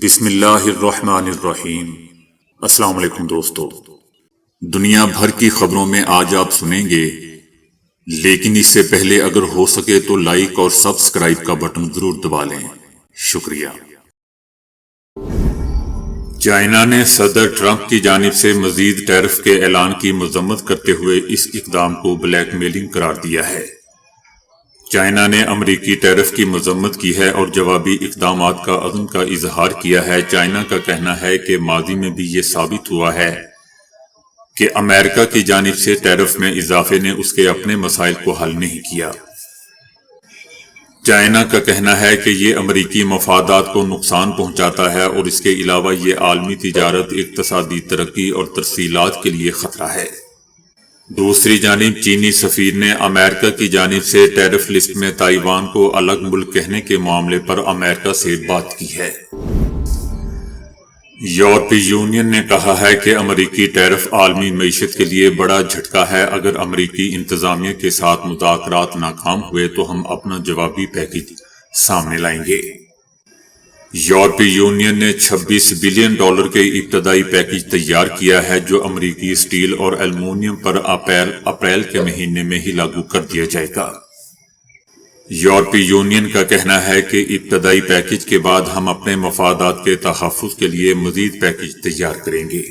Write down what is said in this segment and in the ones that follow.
بسم اللہ الرحمن الرحیم۔ السلام علیکم دوستو، دنیا بھر کی خبروں میں آج آپ سنیں گے، لیکن اس سے پہلے اگر ہو سکے تو لائک اور سبسکرائب کا بٹن ضرور دبا لیں۔ شکریہ۔ چائنا نے صدر ٹرمپ کی جانب سے مزید ٹیرف کے اعلان کی مذمت کرتے ہوئے اس اقدام کو بلیک میلنگ قرار دیا ہے۔ چائنا نے امریکی ٹیرف کی مذمت کی ہے اور جوابی اقدامات کا عزم کا اظہار کیا ہے۔ چائنا کا کہنا ہے کہ ماضی میں بھی یہ ثابت ہوا ہے کہ امریکہ کی جانب سے ٹیرف میں اضافے نے اس کے اپنے مسائل کو حل نہیں کیا۔ چائنا کا کہنا ہے کہ یہ امریکی مفادات کو نقصان پہنچاتا ہے اور اس کے علاوہ یہ عالمی تجارت، اقتصادی ترقی اور ترسیلات کے لیے خطرہ ہے۔ دوسری جانب چینی سفیر نے امریکہ کی جانب سے ٹیرف لسٹ میں تائیوان کو الگ ملک کہنے کے معاملے پر امریکہ سے بات کی ہے۔ یورپی یونین نے کہا ہے کہ امریکی ٹیرف عالمی معیشت کے لیے بڑا جھٹکا ہے۔ اگر امریکی انتظامیہ کے ساتھ مذاکرات ناکام ہوئے تو ہم اپنا جوابی پیکیج سامنے لائیں گے۔ یورپی یونین نے $26 بلین کے ابتدائی پیکیج تیار کیا ہے جو امریکی اسٹیل اور ایلومینیم پر اپریل کے مہینے میں ہی لاگو کر دیا جائے گا۔ یورپی یونین کا کہنا ہے کہ ابتدائی پیکیج کے بعد ہم اپنے مفادات کے تحفظ کے لیے مزید پیکیج تیار کریں گے۔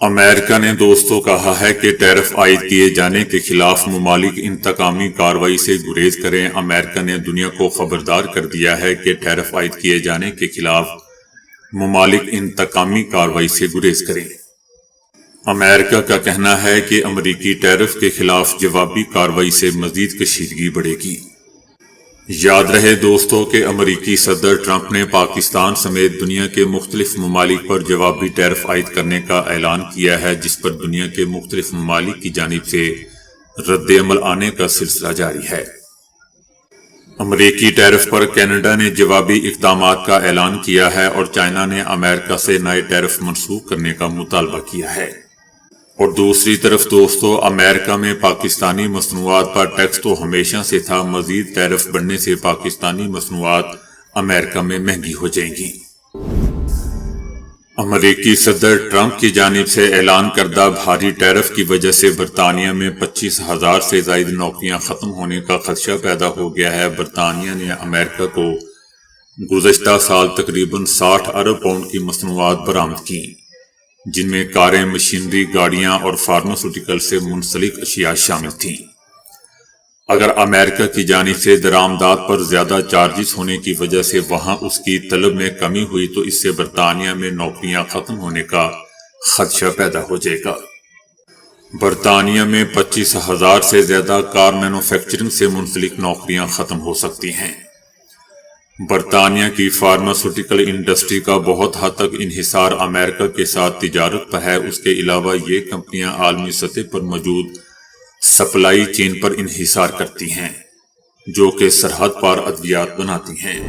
امریکہ نے دوستوں کہا ہے کہ ٹیرف عائد کیے جانے کے خلاف ممالک انتقامی کارروائی سے گریز کریں۔ امریکہ نے دنیا کو خبردار کر دیا ہے کہ ٹیرف عائد کیے جانے کے خلاف ممالک انتقامی کارروائی سے گریز کریں۔ امریکہ کا کہنا ہے کہ امریکی ٹیرف کے خلاف جوابی کارروائی سے مزید کشیدگی بڑھے گی۔ یاد رہے دوستو کہ امریکی صدر ٹرمپ نے پاکستان سمیت دنیا کے مختلف ممالک پر جوابی ٹیرف عائد کرنے کا اعلان کیا ہے، جس پر دنیا کے مختلف ممالک کی جانب سے رد عمل آنے کا سلسلہ جاری ہے۔ امریکی ٹیرف پر کینیڈا نے جوابی اقدامات کا اعلان کیا ہے اور چائنا نے امریکہ سے نئے ٹیرف منسوخ کرنے کا مطالبہ کیا ہے۔ اور دوسری طرف دوستو، امریکہ میں پاکستانی مصنوعات پر ٹیکس تو ہمیشہ سے تھا، مزید ٹیرف بڑھنے سے پاکستانی مصنوعات امریکہ میں مہنگی ہو جائیں گی۔ امریکی صدر ٹرمپ کی جانب سے اعلان کردہ بھاری ٹیرف کی وجہ سے برطانیہ میں 25,000 سے زائد نوکریاں ختم ہونے کا خدشہ پیدا ہو گیا ہے۔ برطانیہ نے امریکہ کو گزشتہ سال تقریباً 60 ارب پاؤنڈ کی مصنوعات برآمد کی، جن میں کاریں، مشینری، گاڑیاں اور فارماسیوٹیکل سے منسلک اشیاء شامل تھیں۔ اگر امریکہ کی جانب سے درآمدات پر زیادہ چارجز ہونے کی وجہ سے وہاں اس کی طلب میں کمی ہوئی تو اس سے برطانیہ میں نوکریاں ختم ہونے کا خدشہ پیدا ہو جائے گا۔ برطانیہ میں 25,000 سے زیادہ کار مینوفیکچرنگ سے منسلک نوکریاں ختم ہو سکتی ہیں۔ برطانیہ کی فارماسیوٹیکل انڈسٹری کا بہت حد تک انحصار امریکہ کے ساتھ تجارت پر ہے۔ اس کے علاوہ یہ کمپنیاں عالمی سطح پر موجود سپلائی چین پر انحصار کرتی ہیں، جو کہ سرحد پار ادویات بناتی ہیں۔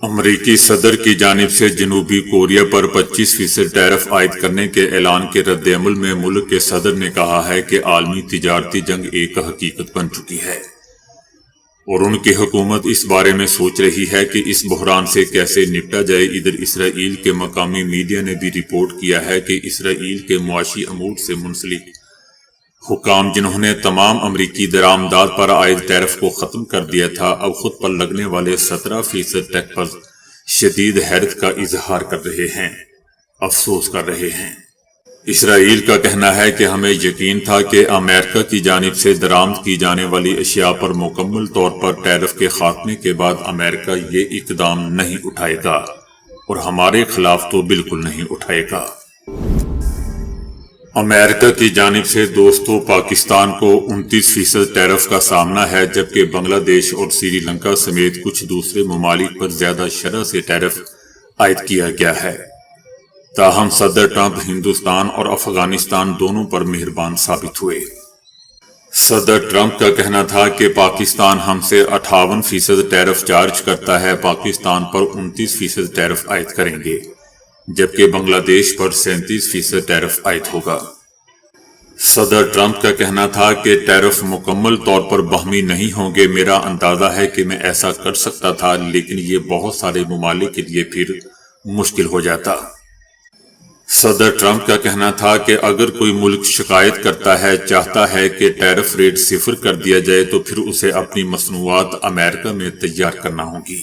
امریکی صدر کی جانب سے جنوبی کوریا پر 25% ٹیرف عائد کرنے کے اعلان کے رد عمل میں ملک کے صدر نے کہا ہے کہ عالمی تجارتی جنگ ایک حقیقت بن چکی ہے اور ان کی حکومت اس بارے میں سوچ رہی ہے کہ اس بحران سے کیسے نپٹا جائے۔ ادھر اسرائیل کے مقامی میڈیا نے بھی رپورٹ کیا ہے کہ اسرائیل کے معاشی امور سے منسلک حکام، جنہوں نے تمام امریکی درآمدات پر عائد ٹیرف کو ختم کر دیا تھا، اب خود پر لگنے والے 17% ٹیکس پر شدید حیرت کا اظہار کر رہے ہیں، افسوس کر رہے ہیں۔ اسرائیل کا کہنا ہے کہ ہمیں یقین تھا کہ امریکہ کی جانب سے درآمد کی جانے والی اشیاء پر مکمل طور پر ٹیرف کے خاتمے کے بعد امریکہ یہ اقدام نہیں اٹھائے گا اور ہمارے خلاف تو بالکل نہیں اٹھائے گا۔ امریکہ کی جانب سے دوستو پاکستان کو 29% ٹیرف کا سامنا ہے، جبکہ بنگلہ دیش اور سری لنکا سمیت کچھ دوسرے ممالک پر زیادہ شرح سے ٹیرف عائد کیا گیا ہے۔ تاہم صدر ٹرمپ ہندوستان اور افغانستان دونوں پر مہربان ثابت ہوئے۔ صدر ٹرمپ کا کہنا تھا کہ پاکستان ہم سے 58% ٹیرف چارج کرتا ہے، پاکستان پر 29% ٹیرف عائد کریں گے، جبکہ بنگلہ دیش پر 37% ٹیرف عائد ہوگا۔ صدر ٹرمپ کا کہنا تھا کہ ٹیرف مکمل طور پر باہمی نہیں ہوں گے۔ میرا اندازہ ہے کہ میں ایسا کر سکتا تھا، لیکن یہ بہت سارے ممالک کے لیے پھر مشکل ہو جاتا۔ صدر ٹرمپ کا کہنا تھا کہ اگر کوئی ملک شکایت کرتا ہے، چاہتا ہے کہ ٹیرف ریٹ 0 کر دیا جائے، تو پھر اسے اپنی مصنوعات امریکہ میں تیار کرنا ہوگی۔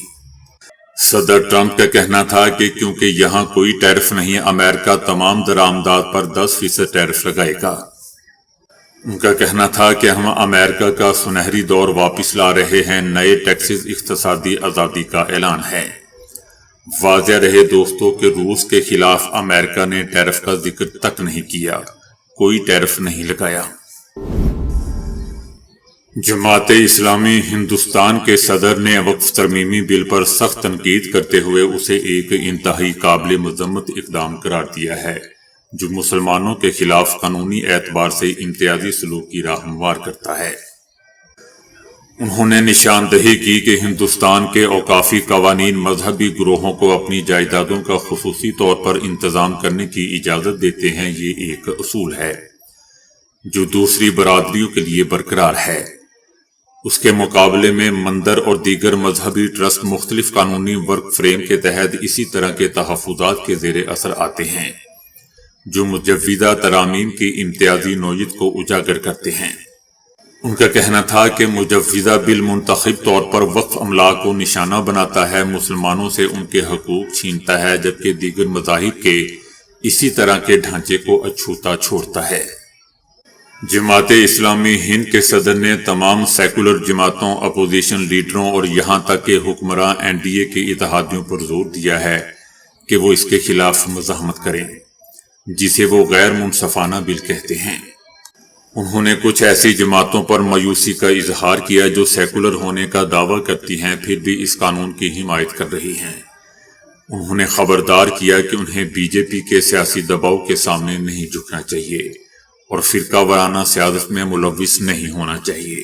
صدر ٹرمپ کا کہنا تھا کہ کیونکہ یہاں کوئی ٹیرف نہیں، امریکہ تمام درآمدات پر 10% ٹیرف لگائے گا۔ ان کا کہنا تھا کہ ہم امریکہ کا سنہری دور واپس لا رہے ہیں، نئے ٹیکسز، اقتصادی آزادی کا اعلان ہے۔ واضح رہے دوستو کہ روس کے خلاف امریکہ نے ٹیرف کا ذکر تک نہیں کیا، کوئی ٹیرف نہیں لگایا۔ جماعت اسلامی ہندوستان کے صدر نے وقف ترمیمی بل پر سخت تنقید کرتے ہوئے اسے ایک انتہائی قابل مذمت اقدام قرار دیا ہے، جو مسلمانوں کے خلاف قانونی اعتبار سے امتیازی سلوک کی راہ ہموار کرتا ہے۔ انہوں نے نشاندہی کی کہ ہندوستان کے اوقافی قوانین مذہبی گروہوں کو اپنی جائیدادوں کا خصوصی طور پر انتظام کرنے کی اجازت دیتے ہیں۔ یہ ایک اصول ہے جو دوسری برادریوں کے لیے برقرار ہے۔ اس کے مقابلے میں مندر اور دیگر مذہبی ٹرسٹ مختلف قانونی ورک فریم کے تحت اسی طرح کے تحفظات کے زیر اثر آتے ہیں، جو مجوزہ ترامیم کی امتیازی نوعیت کو اجاگر کرتے ہیں۔ ان کا کہنا تھا کہ مجوزہ بل منتخب طور پر وقف املاک کو نشانہ بناتا ہے، مسلمانوں سے ان کے حقوق چھینتا ہے، جبکہ دیگر مذاہب کے اسی طرح کے ڈھانچے کو اچھوتا چھوڑتا ہے۔ جماعت اسلامی ہند کے صدر نے تمام سیکولر جماعتوں، اپوزیشن لیڈروں اور یہاں تک کہ حکمراں NDA کے اتحادیوں پر زور دیا ہے کہ وہ اس کے خلاف مزاحمت کریں، جسے وہ غیر منصفانہ بل کہتے ہیں۔ انہوں نے کچھ ایسی جماعتوں پر مایوسی کا اظہار کیا جو سیکولر ہونے کا دعویٰ کرتی ہیں پھر بھی اس قانون کی حمایت کر رہی ہیں۔ انہوں نے خبردار کیا کہ انہیں BJP کے سیاسی دباؤ کے سامنے نہیں جھکنا چاہیے اور فرقہ وارانہ سیاست میں ملوث نہیں ہونا چاہیے۔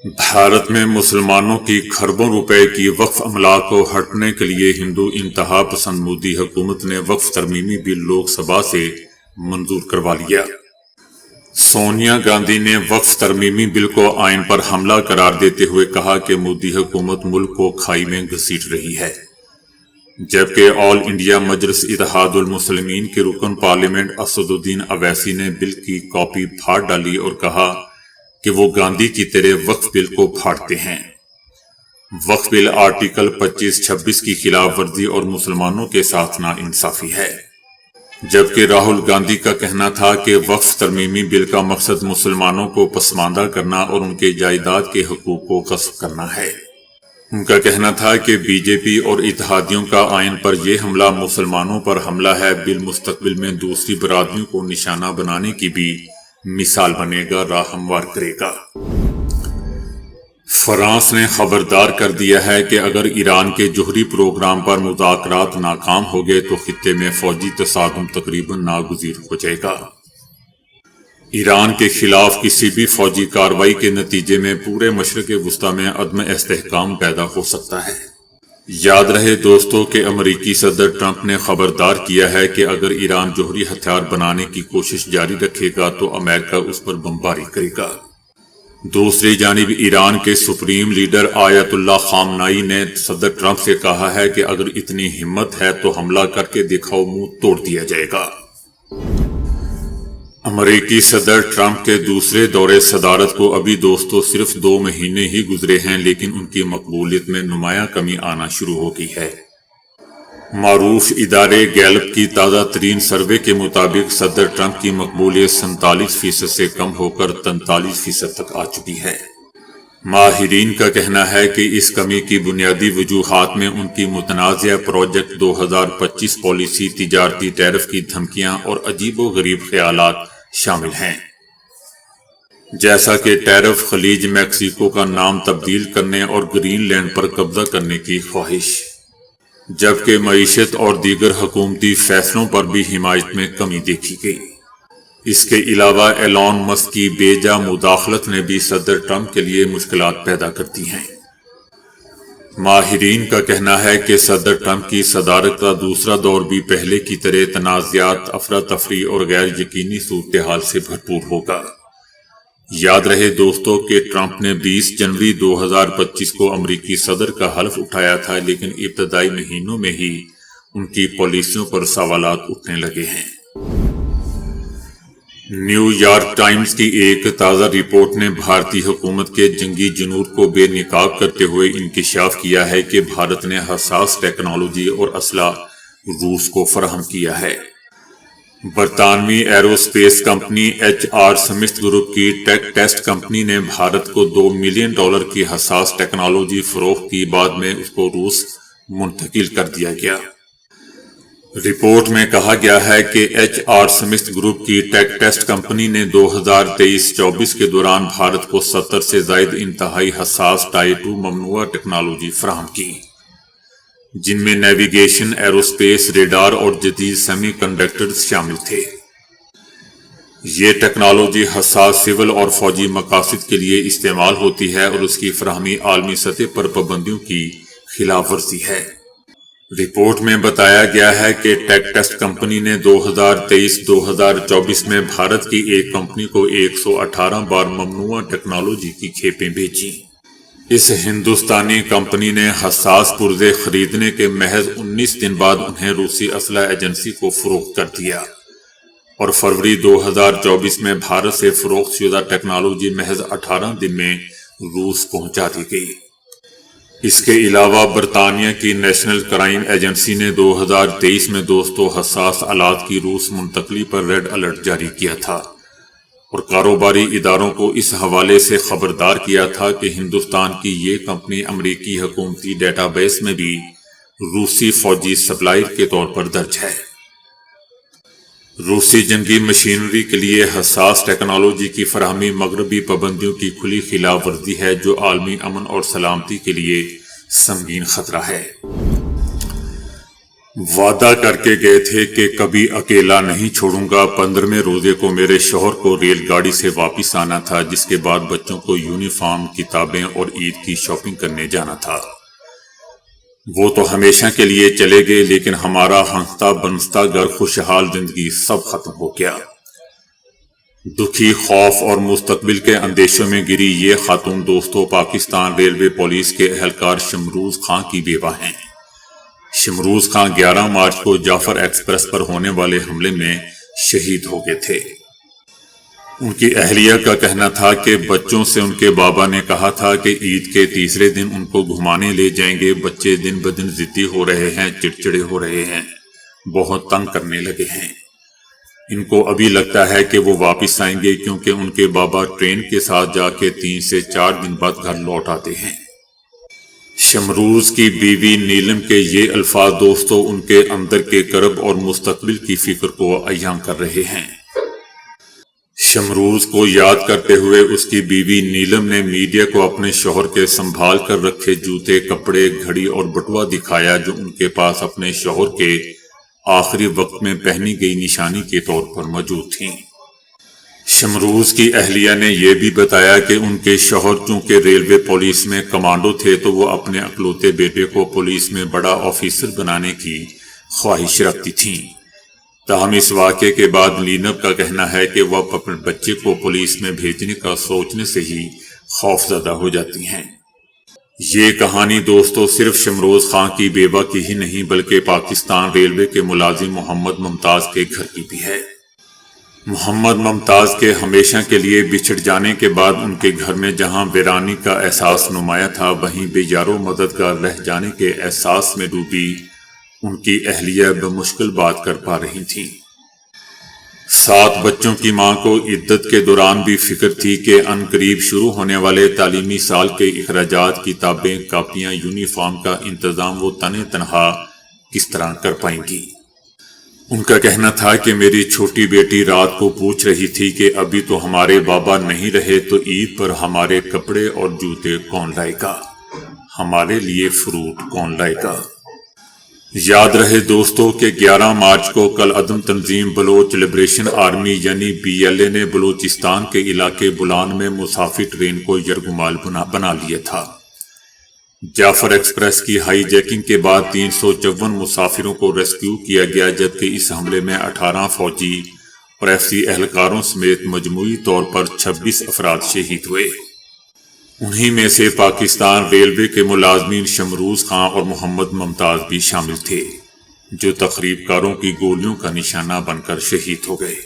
بھارت میں مسلمانوں کی کھربوں روپے کی وقف املاک کو ہٹنے کے لیے ہندو انتہا پسند مودی حکومت نے وقف ترمیمی بل لوک سبھا سے منظور کروا لیا۔ سونیا گاندھی نے وقف ترمیمی بل کو آئین پر حملہ قرار دیتے ہوئے کہا کہ مودی حکومت ملک کو کھائی میں گھسیٹ رہی ہے، جبکہ آل انڈیا مجلس اتحاد المسلمین کے رکن پارلیمنٹ اسد الدین اویسی نے بل کی کاپی پھاڑ ڈالی اور کہا کہ وہ گاندھی کی طرح وقف بل کو پھاڑتے ہیں۔ وقف بل آرٹیکل 25-26 کی خلاف ورزی اور مسلمانوں کے ساتھ ناانصافی ہے، جبکہ راہل گاندھی کا کہنا تھا کہ وقف ترمیمی بل کا مقصد مسلمانوں کو پسماندہ کرنا اور ان کے جائیداد کے حقوق کو غصب کرنا ہے۔ ان کا کہنا تھا کہ BJP اور اتحادیوں کا آئین پر یہ حملہ مسلمانوں پر حملہ ہے، بل مستقبل میں دوسری برادریوں کو نشانہ بنانے کی بھی مثال بنے گا، راہ ہموار کرے گا۔ فرانس نے خبردار کر دیا ہے کہ اگر ایران کے جوہری پروگرام پر مذاکرات ناکام ہو گئے تو خطے میں فوجی تصادم تقریباً ناگزیر ہو جائے گا۔ ایران کے خلاف کسی بھی فوجی کارروائی کے نتیجے میں پورے مشرق وسطی میں عدم استحکام پیدا ہو سکتا ہے۔ یاد رہے دوستو کہ امریکی صدر ٹرمپ نے خبردار کیا ہے کہ اگر ایران جوہری ہتھیار بنانے کی کوشش جاری رکھے گا تو امریکہ اس پر بمباری کرے گا۔ دوسری جانب ایران کے سپریم لیڈر آیت اللہ خامنائی نے صدر ٹرمپ سے کہا ہے کہ اگر اتنی ہمت ہے تو حملہ کر کے دکھاؤ، منہ توڑ دیا جائے گا۔ امریکی صدر ٹرمپ کے دوسرے دورے صدارت کو ابھی دوستو صرف 2 مہینے ہی گزرے ہیں، لیکن ان کی مقبولیت میں نمایاں کمی آنا شروع ہو گئی ہے۔ معروف ادارے گیلپ کی تازہ ترین سروے کے مطابق صدر ٹرمپ کی مقبولیت 47% سے کم ہو کر 43% تک آ چکی ہے۔ ماہرین کا کہنا ہے کہ اس کمی کی بنیادی وجوہات میں ان کی متنازع پروجیکٹ 2025 پالیسی، تجارتی ٹیرف کی دھمکیاں اور عجیب و غریب خیالات شامل ہیں، جیسا کہ ٹیرف، خلیج میکسیکو کا نام تبدیل کرنے اور گرین لینڈ پر قبضہ کرنے کی خواہش، جبکہ معیشت اور دیگر حکومتی فیصلوں پر بھی حمایت میں کمی دیکھی گئی۔ اس کے علاوہ ایلون مسک کی بے جا مداخلت نے بھی صدر ٹرمپ کے لیے مشکلات پیدا کرتی ہیں۔ ماہرین کا کہنا ہے کہ صدر ٹرمپ کی صدارت کا دوسرا دور بھی پہلے کی طرح تنازعات، افراتفری اور غیر یقینی صورتحال سے بھرپور ہوگا۔ یاد رہے دوستو کہ ٹرمپ نے 20 جنوری 2025 کو امریکی صدر کا حلف اٹھایا تھا، لیکن ابتدائی مہینوں میں ہی ان کی پالیسیوں پر سوالات اٹھنے لگے ہیں۔ نیو یارک ٹائمز کی ایک تازہ رپورٹ نے بھارتی حکومت کے جنگی جنون کو بے نقاب کرتے ہوئے انکشاف کیا ہے کہ بھارت نے حساس ٹیکنالوجی اور اسلحہ روس کو فراہم کیا ہے۔ برطانوی arrow space company HR Smith group کی ٹیک ٹیسٹ کمپنی نے بھارت کو $2 ملین کی حساس ٹیکنالوجی فروخت کی، بعد میں اس کو روس منتقل کر دیا گیا۔ رپورٹ میں کہا گیا ہے کہ HR سمتھ گروپ کی ٹیک ٹیسٹ کمپنی نے 2023-24 کے دوران بھارت کو 70 سے زائد انتہائی حساس ٹائر 2 ممنوعہ ٹیکنالوجی فراہم کی، جن میں نیویگیشن، ایروسپیس، ریڈار اور جدید سیمی کنڈکٹرز شامل تھے۔ یہ ٹیکنالوجی حساس سول اور فوجی مقاصد کے لیے استعمال ہوتی ہے اور اس کی فراہمی عالمی سطح پر پابندیوں کی خلاف ورزی ہے۔ رپورٹ میں بتایا گیا ہے کہ ٹیک ٹیسٹ کمپنی نے 2023-2024 میں بھارت کی ایک کمپنی کو 118 بار ممنوعہ ٹیکنالوجی کی کھیپیں بیچیں۔ اس ہندوستانی کمپنی نے حساس پرزے خریدنے کے محض 19 دن بعد انہیں روسی اسلحہ ایجنسی کو فروخت کر دیا، اور فروری 2024 میں بھارت سے فروخت شدہ ٹیکنالوجی محض 18 دن میں روس پہنچا دی گئی۔ اس کے علاوہ برطانیہ کی نیشنل کرائم ایجنسی نے 2023 میں حساس آلات کی روس منتقلی پر ریڈ الرٹ جاری کیا تھا، اور کاروباری اداروں کو اس حوالے سے خبردار کیا تھا کہ ہندوستان کی یہ کمپنی امریکی حکومتی ڈیٹا بیس میں بھی روسی فوجی سپلائر کے طور پر درج ہے۔ روسی جنگی مشینری کے لیے حساس ٹیکنالوجی کی فراہمی مغربی پابندیوں کی کھلی خلاف ورزی ہے، جو عالمی امن اور سلامتی کے لیے سنگین خطرہ ہے۔ وعدہ کر کے گئے تھے کہ کبھی اکیلا نہیں چھوڑوں گا۔ 15ویں روزے کو میرے شوہر کو ریل گاڑی سے واپس آنا تھا، جس کے بعد بچوں کو یونیفارم، کتابیں اور عید کی شاپنگ کرنے جانا تھا۔ وہ تو ہمیشہ کے لیے چلے گئے، لیکن ہمارا ہنستا بنستا گھر، خوشحال زندگی سب ختم ہو گیا۔ دکھی، خوف اور مستقبل کے اندیشوں میں گری یہ خاتون دوستوں پاکستان ریلوے پولیس کے اہلکار شمروز خان کی بیوہ ہیں۔ شمروز خان 11 مارچ کو جعفر ایکسپریس پر ہونے والے حملے میں شہید ہو گئے تھے۔ ان کی اہلیہ کا کہنا تھا کہ بچوں سے ان کے بابا نے کہا تھا کہ عید کے تیسرے دن ان کو گھمانے لے جائیں گے۔ بچے دن بدن ضدی ہو رہے ہیں، چڑچڑے ہو رہے ہیں، بہت تنگ کرنے لگے ہیں۔ ان کو ابھی لگتا ہے کہ وہ واپس آئیں گے، کیونکہ ان کے بابا ٹرین کے ساتھ جا کے 3 سے 4 دن بعد گھر لوٹ آتے ہیں۔ شمروز کی بیوی نیلم کے یہ الفاظ دوستوں ان کے اندر کے کرب اور مستقبل کی فکر کو عیاں کر رہے ہیں۔ شمروز کو یاد کرتے ہوئے اس کی بیوی نیلم نے میڈیا کو اپنے شوہر کے سنبھال کر رکھے جوتے، کپڑے، گھڑی اور بٹوا دکھایا، جو ان کے پاس اپنے شوہر کے آخری وقت میں پہنی گئی نشانی کے طور پر موجود تھیں۔ شمروز کی اہلیہ نے یہ بھی بتایا کہ ان کے شوہر چونکہ ریلوے پولیس میں کمانڈو تھے، تو وہ اپنے اکلوتے بیٹے کو پولیس میں بڑا آفیسر بنانے کی خواہش رکھتی تھیں۔ تاہم اس واقعے کے بعد لینب کا کہنا ہے کہ وہ اپنے بچے کو پولیس میں بھیجنے کا سوچنے سے ہی خوف زدہ ہو جاتی ہیں۔ یہ کہانی دوستو صرف شمروز خان کی بیوہ کی ہی نہیں، بلکہ پاکستان ریلوے کے ملازم محمد ممتاز کے گھر کی بھی ہے۔ محمد ممتاز کے ہمیشہ کے لیے بچھڑ جانے کے بعد ان کے گھر میں جہاں ویرانی کا احساس نمایاں تھا، وہیں بے یار و مددگار رہ جانے کے احساس میں ڈوبی ان کی اہلیہ بمشکل بات کر پا رہی تھیں۔ 7 بچوں کی ماں کو عدت کے دوران بھی فکر تھی کہ ان قریب شروع ہونے والے تعلیمی سال کے اخراجات، کتابیں، کاپیاں، یونیفارم کا انتظام وہ تنہا کس طرح کر پائیں گی۔ ان کا کہنا تھا کہ میری چھوٹی بیٹی رات کو پوچھ رہی تھی کہ ابھی تو ہمارے بابا نہیں رہے، تو عید پر ہمارے کپڑے اور جوتے کون لائے گا، ہمارے لیے فروٹ کون لائے گا۔ یاد رہے دوستو کہ 11 مارچ کو کل عدم تنظیم بلوچ لبریشن آرمی یعنی BLA نے بلوچستان کے علاقے بولان میں مسافر ٹرین کو یرغمال بنا لیا تھا۔ جعفر ایکسپریس کی ہائی جیکنگ کے بعد 354 مسافروں کو ریسکیو کیا گیا، جبکہ اس حملے میں 18 فوجی اور ایف سی اہلکاروں سمیت مجموعی طور پر 26 افراد شہید ہوئے۔ انہی میں سے پاکستان ریلوے کے ملازمین شمروز خان اور محمد ممتاز بھی شامل تھے، جو تخریب کاروں کی گولیوں کا نشانہ بن کر شہید ہو گئے۔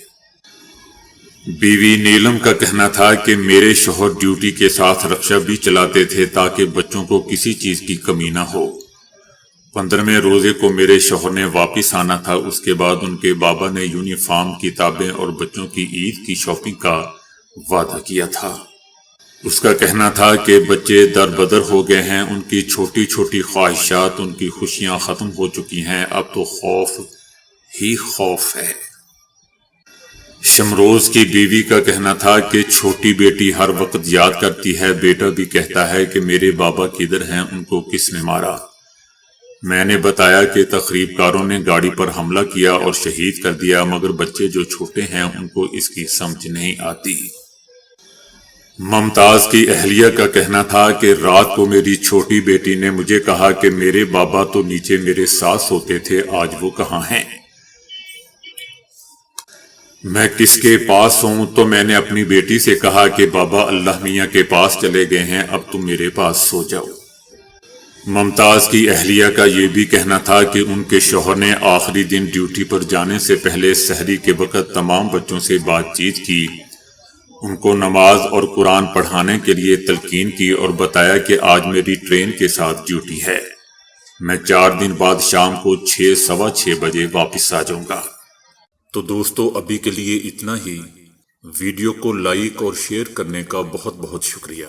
بیوی نیلم کا کہنا تھا کہ میرے شوہر ڈیوٹی کے ساتھ رکشہ بھی چلاتے تھے تاکہ بچوں کو کسی چیز کی کمی نہ ہو۔ 15ویں روزے کو میرے شوہر نے واپس آنا تھا، اس کے بعد ان کے بابا نے یونیفارم، کتابیں اور بچوں کی عید کی شاپنگ کا وعدہ کیا تھا۔ اس کا کہنا تھا کہ بچے در بدر ہو گئے ہیں، ان کی چھوٹی چھوٹی خواہشات، ان کی خوشیاں ختم ہو چکی ہیں، اب تو خوف ہی خوف ہے۔ شمروز کی بیوی کا کہنا تھا کہ چھوٹی بیٹی ہر وقت یاد کرتی ہے، بیٹا بھی کہتا ہے کہ میرے بابا کدھر ہیں، ان کو کس نے مارا۔ میں نے بتایا کہ تخریب کاروں نے گاڑی پر حملہ کیا اور شہید کر دیا، مگر بچے جو چھوٹے ہیں ان کو اس کی سمجھ نہیں آتی۔ ممتاز کی اہلیہ کا کہنا تھا کہ رات کو میری چھوٹی بیٹی نے مجھے کہا کہ میرے بابا تو نیچے میرے ساتھ سوتے تھے، آج وہ کہاں ہیں؟ میں کس کے پاس ہوں؟ تو میں نے اپنی بیٹی سے کہا کہ بابا اللہ میاں کے پاس چلے گئے ہیں، اب تم میرے پاس سو جاؤ۔ ممتاز کی اہلیہ کا یہ بھی کہنا تھا کہ ان کے شوہر نے آخری دن ڈیوٹی پر جانے سے پہلے سحری کے وقت تمام بچوں سے بات چیت کی، ان کو نماز اور قرآن پڑھانے کے لیے تلقین کی اور بتایا کہ آج میری ٹرین کے ساتھ ڈیوٹی ہے، میں 4 دن بعد شام کو 6 سوا 6 بجے واپس آ جاؤں گا۔ تو دوستو ابھی کے لیے اتنا ہی۔ ویڈیو کو لائک اور شیئر کرنے کا بہت بہت شکریہ۔